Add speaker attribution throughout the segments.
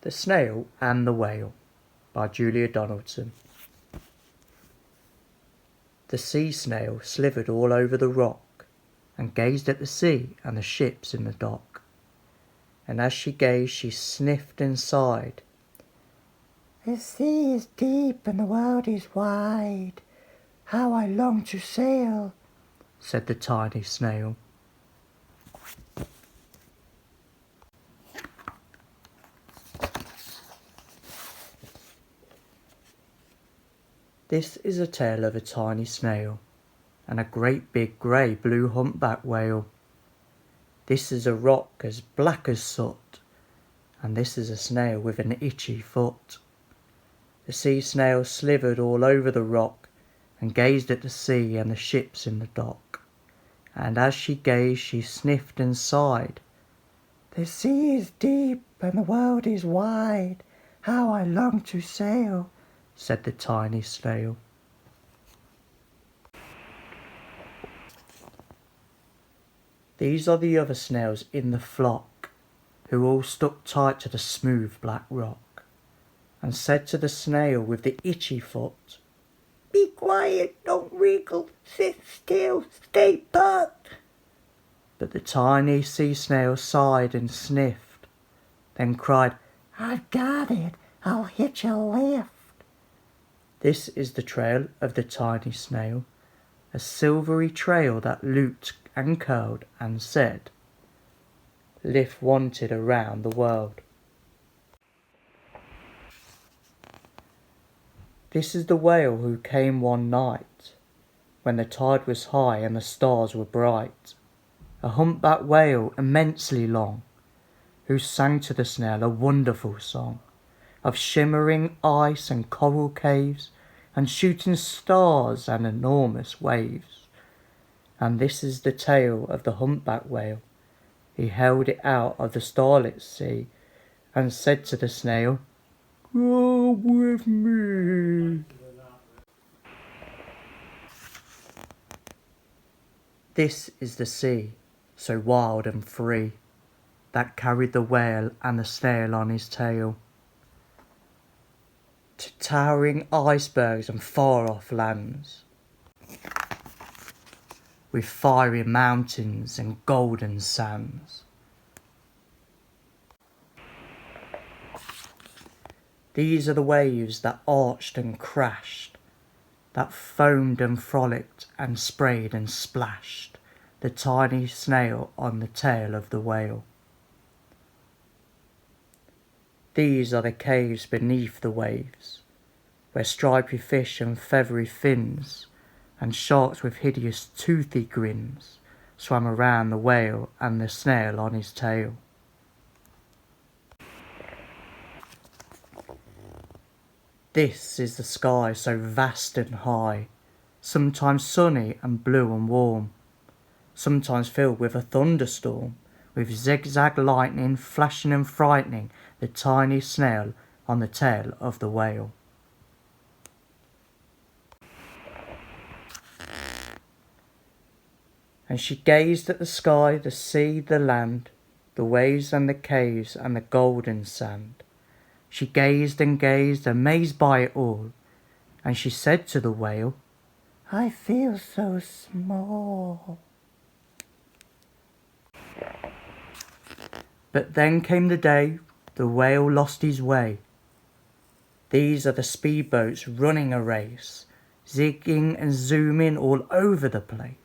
Speaker 1: The Snail and the Whale by Julia Donaldson. The sea snail slithered all over the rock, and gazed at the sea and the ships in the dock. And as she gazed she sniffed and sighed.
Speaker 2: The sea is deep and the world is wide. How I long to sail,
Speaker 1: said the tiny snail. This is a tale of a tiny snail and a great big grey-blue humpback whale. This is a rock as black as soot, and this is a snail with an itchy foot. The sea snail slithered all over the rock and gazed at the sea and the ships in the dock. And as she gazed she sniffed and sighed.
Speaker 2: The sea is deep and the world is wide. How I long to sail,
Speaker 1: said the tiny snail. These are the other snails in the flock, who all stuck tight to the smooth black rock, and said to the snail with the itchy foot,
Speaker 2: Be quiet, don't wriggle, sit still, stay put.
Speaker 1: But the tiny sea snail sighed and sniffed, then cried,
Speaker 2: I've got it, I'll hitch a lift.
Speaker 1: This is the trail of the tiny snail, a silvery trail that looped and curled and said, Lift wanted around the world. This is the whale who came one night, when the tide was high and the stars were bright, a humpback whale immensely long, who sang to the snail a wonderful song, of shimmering ice and coral caves, and shooting stars and enormous waves. And this is the tale of the humpback whale. He held it out of the starlit sea, and said to the snail, Come with me. This is the sea, so wild and free, that carried the whale and the snail on his tail to towering icebergs and far-off lands, with fiery mountains and golden sands. These are the waves that arched and crashed, that foamed and frolicked and sprayed and splashed the tiny snail on the tail of the whale. These are the caves beneath the waves, where stripy fish and feathery fins, and sharks with hideous toothy grins, swam around the whale and the snail on his tail. This is the sky so vast and high, sometimes sunny and blue and warm, sometimes filled with a thunderstorm, with zigzag lightning flashing and frightening the tiny snail on the tail of the whale. And she gazed at the sky, the sea, the land, the waves and the caves and the golden sand. She gazed and gazed, amazed by it all, and she said to the whale,
Speaker 2: I feel so small.
Speaker 1: But then came the day the whale lost his way. These are the speedboats running a race, zigging and zooming all over the place,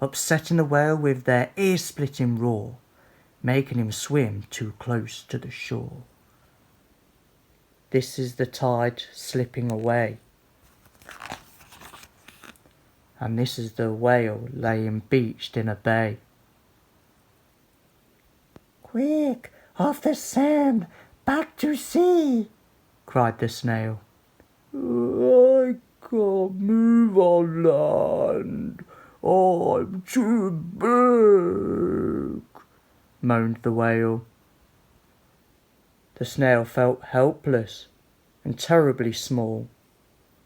Speaker 1: upsetting the whale with their ear-splitting roar, making him swim too close to the shore. This is the tide slipping away, and this is the whale laying beached in a bay.
Speaker 2: Quick, off the sand, back to sea,
Speaker 1: cried the snail. I can't move on land, I'm too big, moaned the whale. The snail felt helpless and terribly small.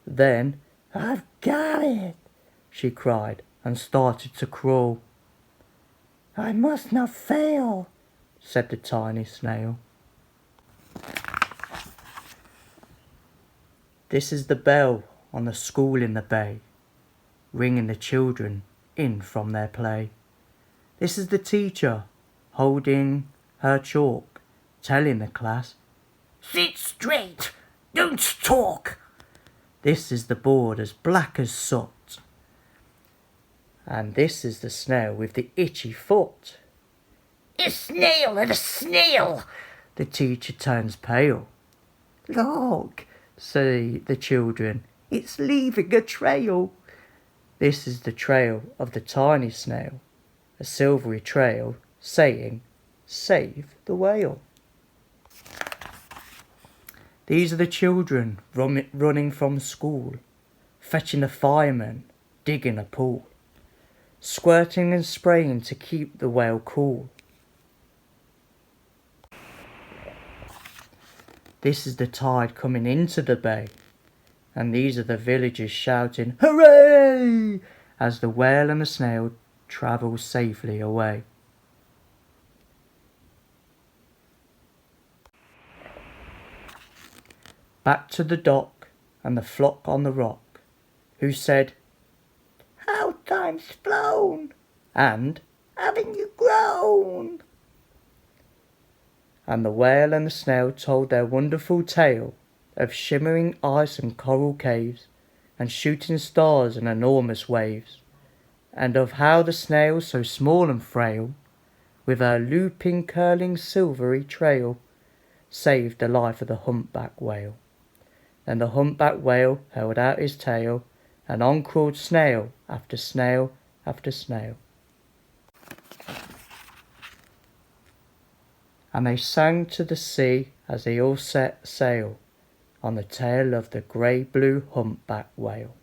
Speaker 1: Then,
Speaker 2: I've got it,
Speaker 1: she cried and started to crawl.
Speaker 2: I must not fail,
Speaker 1: said the tiny snail. This is the bell on the school in the bay, ringing the children in from their play. This is the teacher holding her chalk, telling the class, "Sit straight, don't talk." This is the board as black as soot, and this is the snail with the itchy foot. "A snail and a snail!" The teacher turns pale. "Look," say the children, "it's leaving a trail." This is the trail of the tiny snail, a silvery trail saying, "Save the whale." These are the children running from school, fetching the fireman, digging a pool, squirting and spraying to keep the whale cool. This is the tide coming into the bay, and these are the villagers shouting, "Hooray!" as the whale and the snail travel safely away. Back to the dock and the flock on the rock, who said, "How time's flown!" and "Haven't you grown?" And the whale and the snail told their wonderful tale of shimmering ice and coral caves, and shooting stars and enormous waves, and of how the snail, so small and frail, with her looping, curling, silvery trail, saved the life of the humpback whale. Then the humpback whale held out his tail, and on crawled snail after snail after snail. And they sang to the sea as they all set sail on the tail of the grey-blue humpback whale.